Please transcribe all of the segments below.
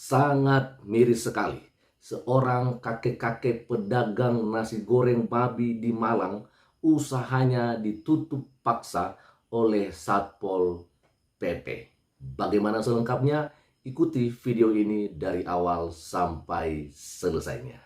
Sangat miris sekali. Seorang kakek-kakek pedagang nasi goreng babi di Malang, usahanya ditutup paksa oleh Satpol PP. Bagaimana selengkapnya? Ikuti video ini dari awal sampai selesainya.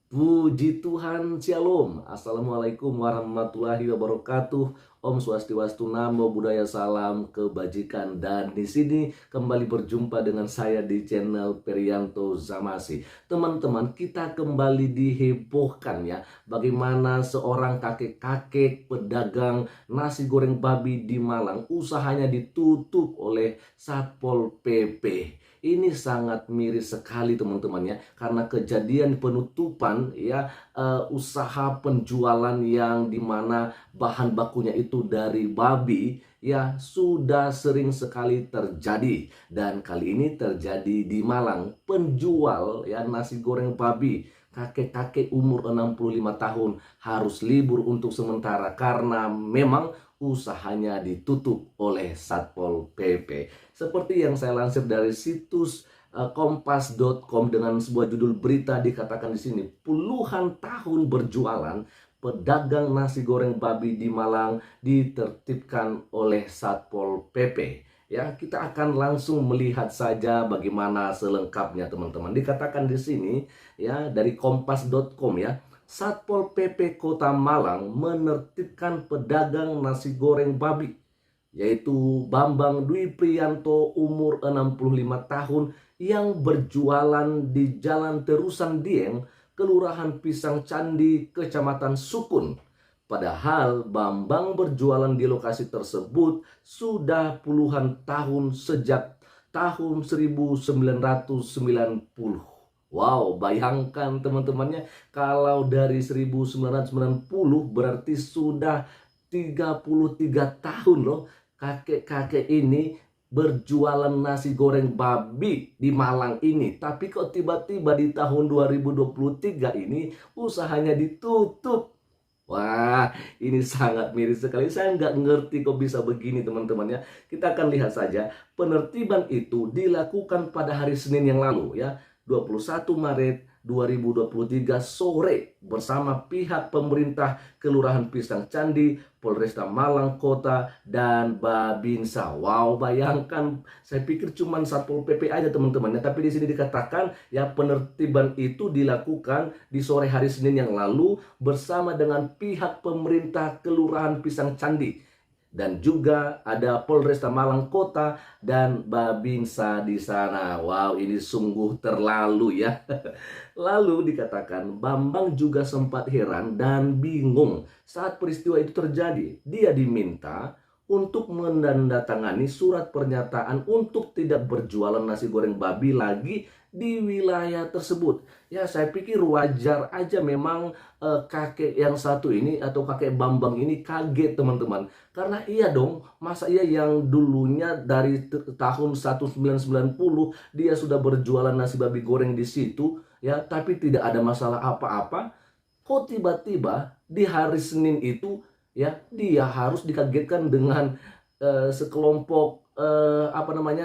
Puji Tuhan, Shalom. Assalamualaikum warahmatullahi wabarakatuh. Om Swastiastu, Namo Buddhaya, salam kebajikan. Dan di sini kembali berjumpa dengan saya di channel Perianto Zamasi. Teman-teman, kita kembali dihebohkan ya, bagaimana seorang kakek-kakek pedagang nasi goreng babi di Malang usahanya ditutup oleh Satpol PP. Ini sangat miris sekali teman-teman ya, karena kejadian penutupan ya, usaha penjualan yang dimana bahan bakunya itu dari babi ya, sudah sering sekali terjadi. Dan kali ini terjadi di Malang. Penjual ya nasi goreng babi, kakek-kakek umur 65 tahun harus libur untuk sementara karena memang usahanya ditutup oleh Satpol PP. Seperti yang saya lansir dari situs kompas.com dengan sebuah judul berita, dikatakan di sini, puluhan tahun berjualan, pedagang nasi goreng babi di Malang ditertibkan oleh Satpol PP. Ya, kita akan langsung melihat saja bagaimana selengkapnya teman-teman. Dikatakan di sini ya dari kompas.com ya, Satpol PP Kota Malang menertibkan pedagang nasi goreng babi, yaitu Bambang Dwi Priyanto umur 65 tahun yang berjualan di Jalan Terusan Dieng, Kelurahan Pisang Candi, Kecamatan Sukun. Padahal Bambang berjualan di lokasi tersebut sudah puluhan tahun, sejak tahun 1990. Wow, bayangkan teman-temannya, kalau dari 1990 berarti sudah 33 tahun loh kakek-kakek ini berjualan nasi goreng babi di Malang ini. Tapi kok tiba-tiba di tahun 2023 ini usahanya ditutup. Wah, ini sangat miris sekali. Saya nggak ngerti kok bisa begini teman-teman ya. Kita akan lihat saja. Penertiban itu dilakukan pada hari Senin yang lalu ya, 21 Maret 2023 sore bersama pihak pemerintah Kelurahan Pisang Candi, Polresta Malang Kota, dan Babinsa. Wow, bayangkan, saya pikir cuma Satpol PP aja teman-teman ya, tapi di sini dikatakan ya penertiban itu dilakukan di sore hari Senin yang lalu bersama dengan pihak pemerintah Kelurahan Pisang Candi. Dan juga ada Polresta Malang Kota dan Babinsa di sana. Wow, ini sungguh terlalu ya. Lalu dikatakan Bambang juga sempat heran dan bingung saat peristiwa itu terjadi. Dia diminta untuk menandatangani surat pernyataan untuk tidak berjualan nasi goreng babi lagi di wilayah tersebut. Ya, saya pikir wajar aja memang kakek yang satu ini atau kakek Bambang ini kaget teman-teman. Karena iya dong, masa iya yang dulunya dari tahun 1990 dia sudah berjualan nasi babi goreng di situ ya, tapi tidak ada masalah apa-apa. Kok tiba-tiba di hari Senin itu ya dia harus dikagetkan dengan sekelompok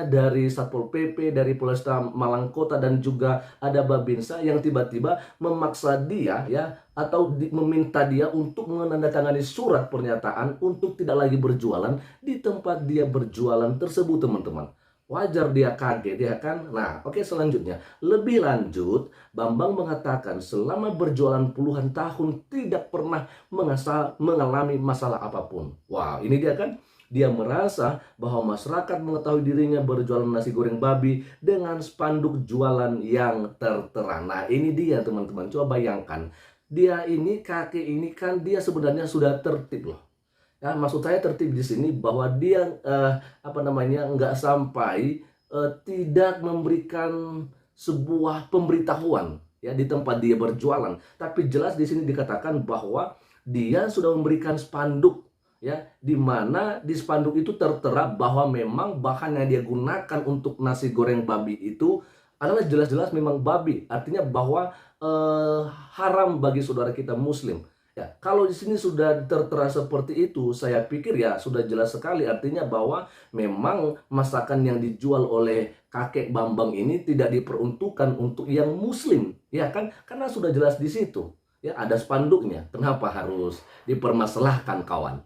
dari Satpol PP, dari Polresta Malang Kota, dan juga ada Babinsa yang tiba-tiba memaksa dia ya, atau meminta dia untuk menandatangani surat pernyataan untuk tidak lagi berjualan di tempat dia berjualan tersebut teman-teman. Wajar dia kaget ya kan. Nah, oke, selanjutnya lebih lanjut, Bambang mengatakan selama berjualan puluhan tahun tidak pernah mengalami masalah apapun. Wow, ini dia kan. Dia merasa bahwa masyarakat mengetahui dirinya berjualan nasi goreng babi dengan spanduk jualan yang tertera. Nah, ini dia teman-teman. Coba bayangkan. Dia ini, kakek ini kan, dia sebenarnya sudah tertib loh. Ya, maksud saya tertib di sini bahwa dia nggak sampai tidak memberikan sebuah pemberitahuan ya di tempat dia berjualan. Tapi jelas di sini dikatakan bahwa dia sudah memberikan spanduk ya, di mana di spanduk itu tertera bahwa memang bahan yang dia gunakan untuk nasi goreng babi itu adalah jelas-jelas memang babi. Artinya bahwa eh, haram bagi saudara kita Muslim. Ya, kalau di sini sudah tertera seperti itu, saya pikir ya sudah jelas sekali, artinya bahwa memang masakan yang dijual oleh kakek Bambang ini tidak diperuntukkan untuk yang Muslim, ya kan? Karena sudah jelas di situ. Ya, ada spanduknya. Kenapa harus dipermasalahkan, kawan?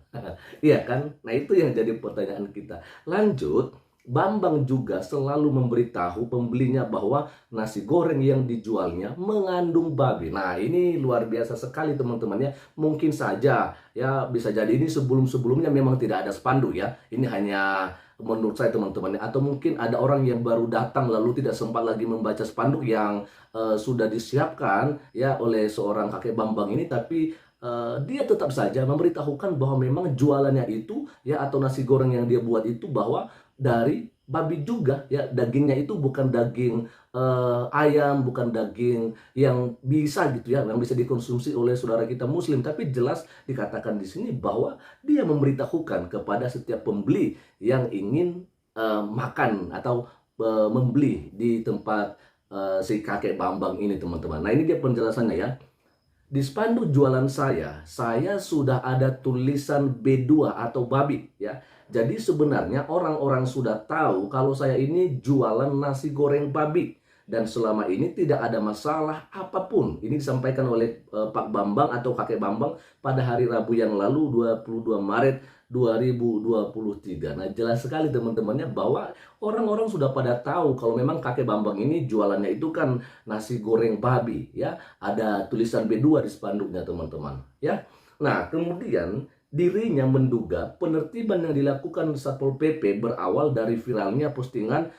Iya kan? Nah, itu yang jadi pertanyaan kita. Lanjut, Bambang juga selalu memberitahu pembelinya bahwa nasi goreng yang dijualnya mengandung babi. Nah, ini luar biasa sekali teman-teman ya. Mungkin saja ya bisa jadi ini sebelum-sebelumnya memang tidak ada spanduk ya. Ini hanya menurut saya teman-teman ya. Atau mungkin ada orang yang baru datang lalu tidak sempat lagi membaca spanduk yang sudah disiapkan ya oleh seorang kakek Bambang ini, tapi dia tetap saja memberitahukan bahwa memang jualannya itu ya atau nasi goreng yang dia buat itu bahwa dari babi juga ya, dagingnya itu bukan daging ayam, bukan daging yang bisa gitu ya, yang bisa dikonsumsi oleh saudara kita Muslim, tapi jelas dikatakan di sini bahwa dia memberitahukan kepada setiap pembeli yang ingin makan atau membeli di tempat si kakek Bambang ini teman-teman. Nah, ini dia penjelasannya ya. Di spanduk jualan saya sudah ada tulisan B2 atau babi ya. Jadi sebenarnya orang-orang sudah tahu kalau saya ini jualan nasi goreng babi. Dan selama ini tidak ada masalah apapun. Ini disampaikan oleh Pak Bambang atau Kakek Bambang pada hari Rabu yang lalu 22 Maret 2023. Nah, jelas sekali teman-temannya bahwa orang-orang sudah pada tahu kalau memang Kakek Bambang ini jualannya itu kan nasi goreng babi ya. Ada tulisan B2 di spanduknya teman-teman ya. Nah, kemudian dirinya menduga penertiban yang dilakukan Satpol PP berawal dari viralnya postingan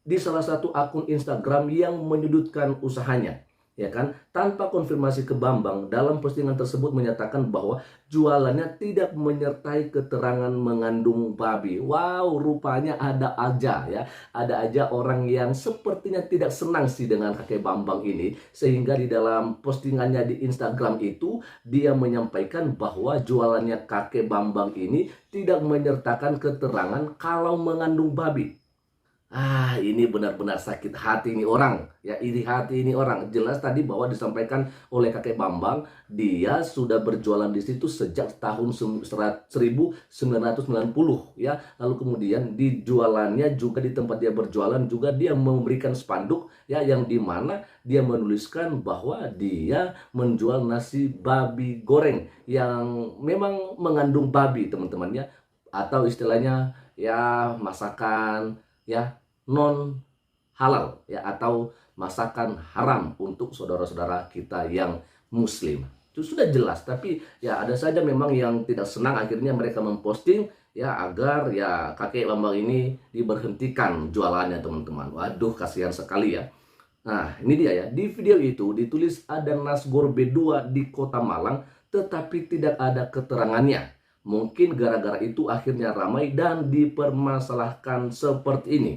di salah satu akun Instagram yang menyudutkan usahanya, ya kan? Tanpa konfirmasi ke Bambang, dalam postingan tersebut menyatakan bahwa jualannya tidak menyertai keterangan mengandung babi. Wow, rupanya ada aja ya, ada aja orang yang sepertinya tidak senang sih dengan kakek Bambang ini, sehingga di dalam postingannya di Instagram itu dia menyampaikan bahwa jualannya kakek Bambang ini tidak menyertakan keterangan kalau mengandung babi. Ini benar-benar sakit hati ini orang. Ya, ini hati ini orang. Jelas tadi bahwa disampaikan oleh kakek Bambang, dia sudah berjualan di situ sejak tahun 1990 ya. Lalu kemudian di jualannya juga di tempat dia berjualan juga dia memberikan spanduk ya yang dimana dia menuliskan bahwa dia menjual nasi babi goreng yang memang mengandung babi, teman-teman ya. Atau istilahnya ya masakan ya non halal ya atau masakan haram untuk saudara-saudara kita yang Muslim. Itu sudah jelas, tapi ya ada saja memang yang tidak senang, akhirnya mereka memposting ya agar ya kakek Bambang ini diberhentikan jualannya teman-teman. Waduh, kasihan sekali ya. Nah, ini dia ya. Di video itu ditulis ada Nasgor B2 di Kota Malang tetapi tidak ada keterangannya. Mungkin gara-gara itu akhirnya ramai dan dipermasalahkan seperti ini.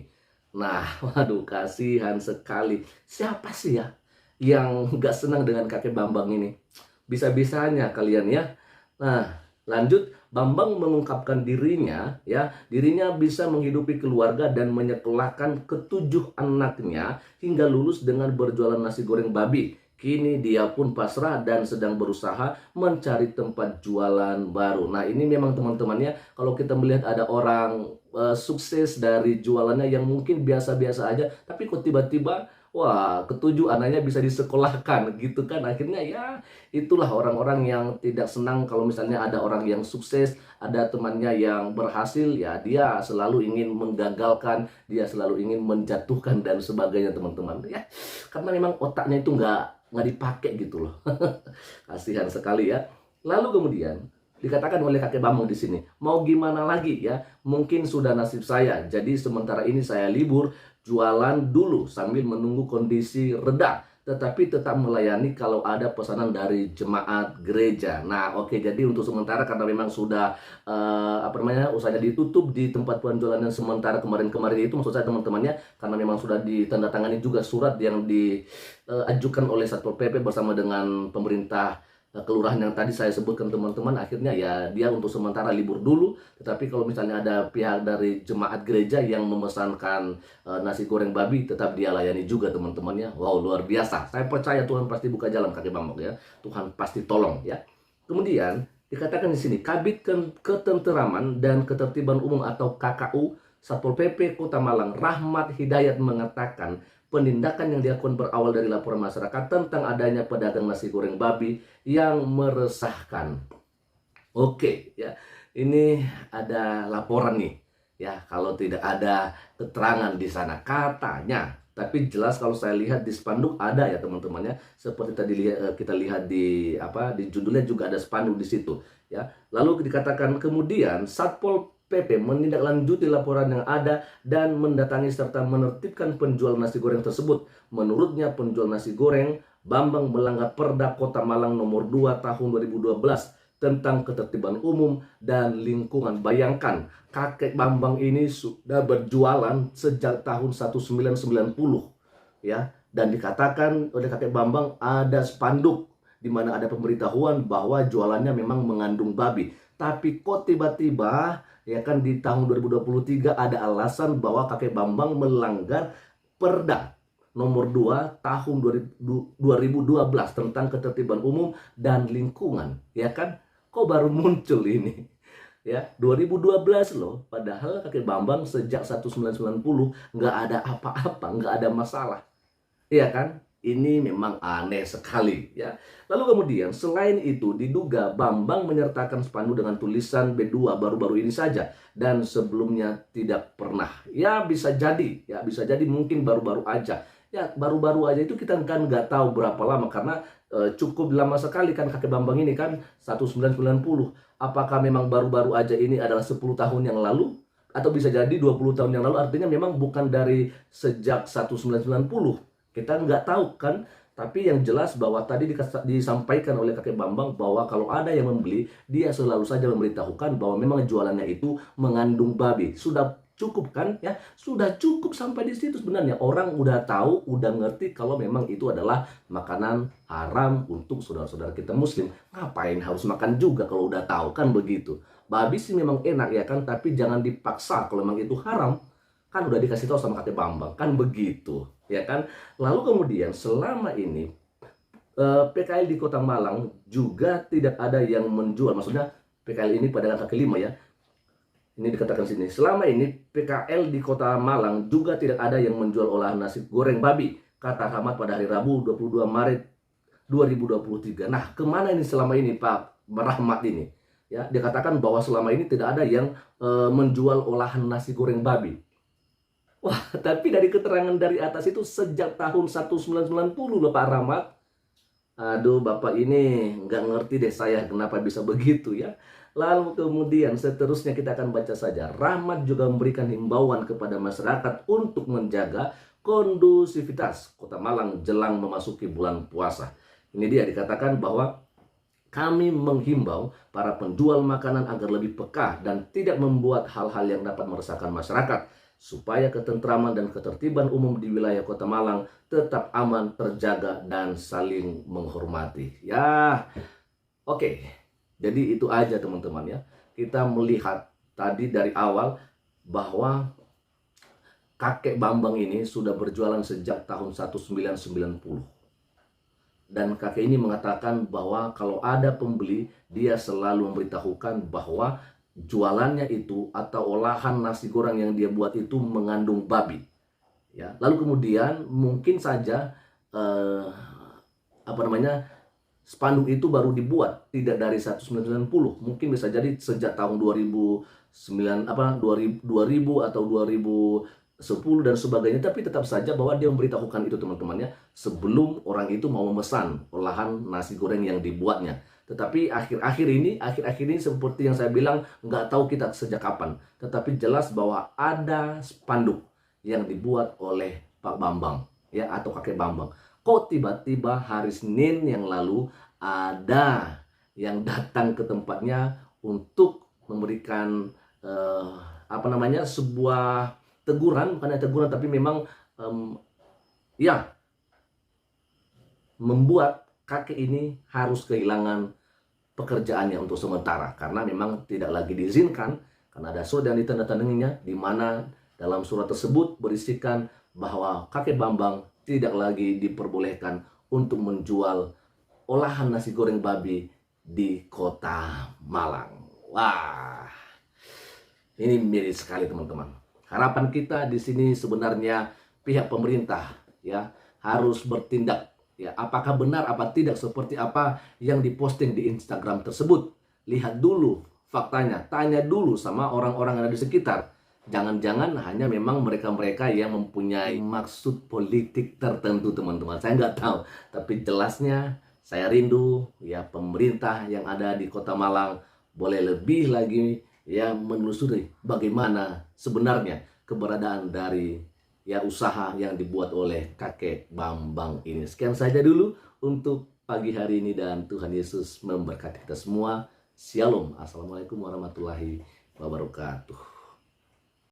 Nah, waduh, kasihan sekali. Siapa sih ya yang nggak senang dengan kakek Bambang ini? Bisa-bisanya kalian ya. Nah, lanjut, Bambang mengungkapkan dirinya bisa menghidupi keluarga dan menyekolahkan ketujuh anaknya hingga lulus dengan berjualan nasi goreng babi. Kini dia pun pasrah dan sedang berusaha mencari tempat jualan baru. Nah, ini memang teman-temannya kalau kita melihat ada orang sukses dari jualannya yang mungkin biasa-biasa aja, tapi kok tiba-tiba wah, ketujuh anaknya bisa disekolahkan gitu kan. Akhirnya ya itulah orang-orang yang tidak senang kalau misalnya ada orang yang sukses, ada temannya yang berhasil, ya dia selalu ingin menggagalkan, dia selalu ingin menjatuhkan dan sebagainya teman-teman ya. Karena memang otaknya itu nggak dipakai gitu loh. Kasihan sekali ya. Lalu kemudian dikatakan oleh kakek Bambang di sini, mau gimana lagi ya? Mungkin sudah nasib saya. Jadi sementara ini saya libur, jualan dulu sambil menunggu kondisi reda. Tetapi tetap melayani kalau ada pesanan dari jemaat gereja. Nah, oke, jadi untuk sementara karena memang sudah usahanya ditutup di tempat penjualan sementara kemarin-kemarin itu, maksud saya teman-temannya, karena memang sudah ditandatangani juga surat yang diajukan oleh Satpol PP bersama dengan pemerintah kelurahan yang tadi saya sebutkan teman-teman, akhirnya ya dia untuk sementara libur dulu. Tetapi kalau misalnya ada pihak dari jemaat gereja yang memesankan nasi goreng babi, tetap dia layani juga teman-temannya. Wow, luar biasa. Saya percaya Tuhan pasti buka jalan kakek Bambang ya. Tuhan pasti tolong ya. Kemudian dikatakan di sini Kabid Ketenteraman dan Ketertiban Umum atau KKU Satpol PP Kota Malang Rahmat Hidayat mengatakan penindakan yang dilakukan berawal dari laporan masyarakat tentang adanya pedagang nasi goreng babi yang meresahkan. Oke, ya. Ini ada laporan nih. Ya, kalau tidak ada keterangan di sana katanya. Tapi jelas kalau saya lihat di spanduk ada ya teman-teman ya. Seperti tadi kita lihat di di judulnya juga ada spanduk di situ, ya. Lalu dikatakan kemudian Satpol PP menindaklanjuti laporan yang ada dan mendatangi serta menertibkan penjual nasi goreng tersebut. Menurutnya penjual nasi goreng Bambang melanggar Perda Kota Malang nomor 2 tahun 2012 tentang ketertiban umum dan lingkungan. Bayangkan, kakek Bambang ini sudah berjualan sejak tahun 1990 ya, dan dikatakan oleh kakek Bambang ada spanduk di mana ada pemberitahuan bahwa jualannya memang mengandung babi. Tapi kok tiba-tiba ya kan di tahun 2023 ada alasan bahwa kakek Bambang melanggar Perda nomor 2 tahun 2012 tentang ketertiban umum dan lingkungan, ya kan? Kok baru muncul ini? Ya, 2012 loh. Padahal kakek Bambang sejak 1990 nggak ada apa-apa, nggak ada masalah. Iya kan? Ini memang aneh sekali ya. Lalu kemudian selain itu diduga Bambang menyertakan spanduk dengan tulisan B2 baru-baru ini saja dan sebelumnya tidak pernah. Ya bisa jadi, ya bisa jadi mungkin baru-baru aja. Ya baru-baru aja itu kita kan nggak tahu berapa lama karena cukup lama sekali kan kakek Bambang ini kan 1990. Apakah memang baru-baru aja ini adalah 10 tahun yang lalu? Atau bisa jadi 20 tahun yang lalu, artinya memang bukan dari sejak 1990. Kita nggak tahu kan, tapi yang jelas bahwa tadi disampaikan oleh kakek Bambang bahwa kalau ada yang membeli, dia selalu saja memberitahukan bahwa memang jualannya itu mengandung babi. Sudah cukup kan ya? Sudah cukup sampai di situ sebenarnya. Orang udah tahu, udah ngerti kalau memang itu adalah makanan haram untuk saudara-saudara kita muslim. Ngapain harus makan juga kalau udah tahu kan begitu. Babi sih memang enak ya kan, tapi jangan dipaksa kalau memang itu haram. Kan udah dikasih tahu sama kakek Bambang, kan begitu, ya kan? Lalu kemudian selama ini PKL di Kota Malang juga tidak ada yang menjual, maksudnya PKL ini pedagang kaki lima ya. Ini dikatakan sini, selama ini PKL di Kota Malang juga tidak ada yang menjual olahan nasi goreng babi, kata Rahmat pada hari Rabu 22 Maret 2023. Nah, kemana ini selama ini Pak Rahmat ini? Ya, dikatakan bahwa selama ini tidak ada yang menjual olahan nasi goreng babi. Wah, tapi dari keterangan dari atas itu sejak tahun 1990 loh Pak Rahmat. Aduh, Bapak ini nggak ngerti deh saya kenapa bisa begitu ya. Lalu kemudian seterusnya kita akan baca saja. Rahmat juga memberikan himbauan kepada masyarakat untuk menjaga kondusivitas Kota Malang jelang memasuki bulan puasa. Ini dia dikatakan bahwa kami menghimbau para penjual makanan agar lebih peka dan tidak membuat hal-hal yang dapat meresahkan masyarakat, supaya ketentraman dan ketertiban umum di wilayah Kota Malang tetap aman, terjaga, dan saling menghormati. Ya, oke. Jadi itu aja teman-teman ya. Kita melihat tadi dari awal bahwa kakek Bambang ini sudah berjualan sejak tahun 1990. Dan kakek ini mengatakan bahwa kalau ada pembeli, dia selalu memberitahukan bahwa jualannya itu atau olahan nasi goreng yang dia buat itu mengandung babi. Ya, lalu kemudian mungkin saja spanduk itu baru dibuat tidak dari 1990, mungkin bisa jadi sejak tahun 2009 2000 atau 2010 dan sebagainya, tapi tetap saja bahwa dia memberitahukan itu teman-temannya sebelum orang itu mau memesan olahan nasi goreng yang dibuatnya. Tetapi akhir-akhir ini seperti yang saya bilang, nggak tahu kita sejak kapan. Tetapi jelas bahwa ada spanduk yang dibuat oleh Pak Bambang ya, atau kakek Bambang. Kok tiba-tiba hari Senin yang lalu ada yang datang ke tempatnya untuk memberikan sebuah teguran, bukan teguran tapi memang membuat kakek ini harus kehilangan pekerjaannya untuk sementara karena memang tidak lagi diizinkan karena ada surat yang ditandatanganinya di mana dalam surat tersebut berisikan bahwa kakek Bambang tidak lagi diperbolehkan untuk menjual olahan nasi goreng babi di kota Malang. Wah, ini miris sekali teman-teman. Harapan kita di sini sebenarnya pihak pemerintah ya harus bertindak. Ya, apakah benar apa tidak seperti apa yang diposting di Instagram tersebut? Lihat dulu faktanya, tanya dulu sama orang-orang yang ada di sekitar. Jangan-jangan hanya memang mereka-mereka yang mempunyai maksud politik tertentu teman-teman. Saya nggak tahu, tapi jelasnya saya rindu ya pemerintah yang ada di Kota Malang boleh lebih lagi ya menelusuri bagaimana sebenarnya keberadaan dari ya usaha yang dibuat oleh kakek Bambang ini. Sekian saja dulu untuk pagi hari ini dan Tuhan Yesus memberkati kita semua. Shalom. Assalamualaikum warahmatullahi wabarakatuh.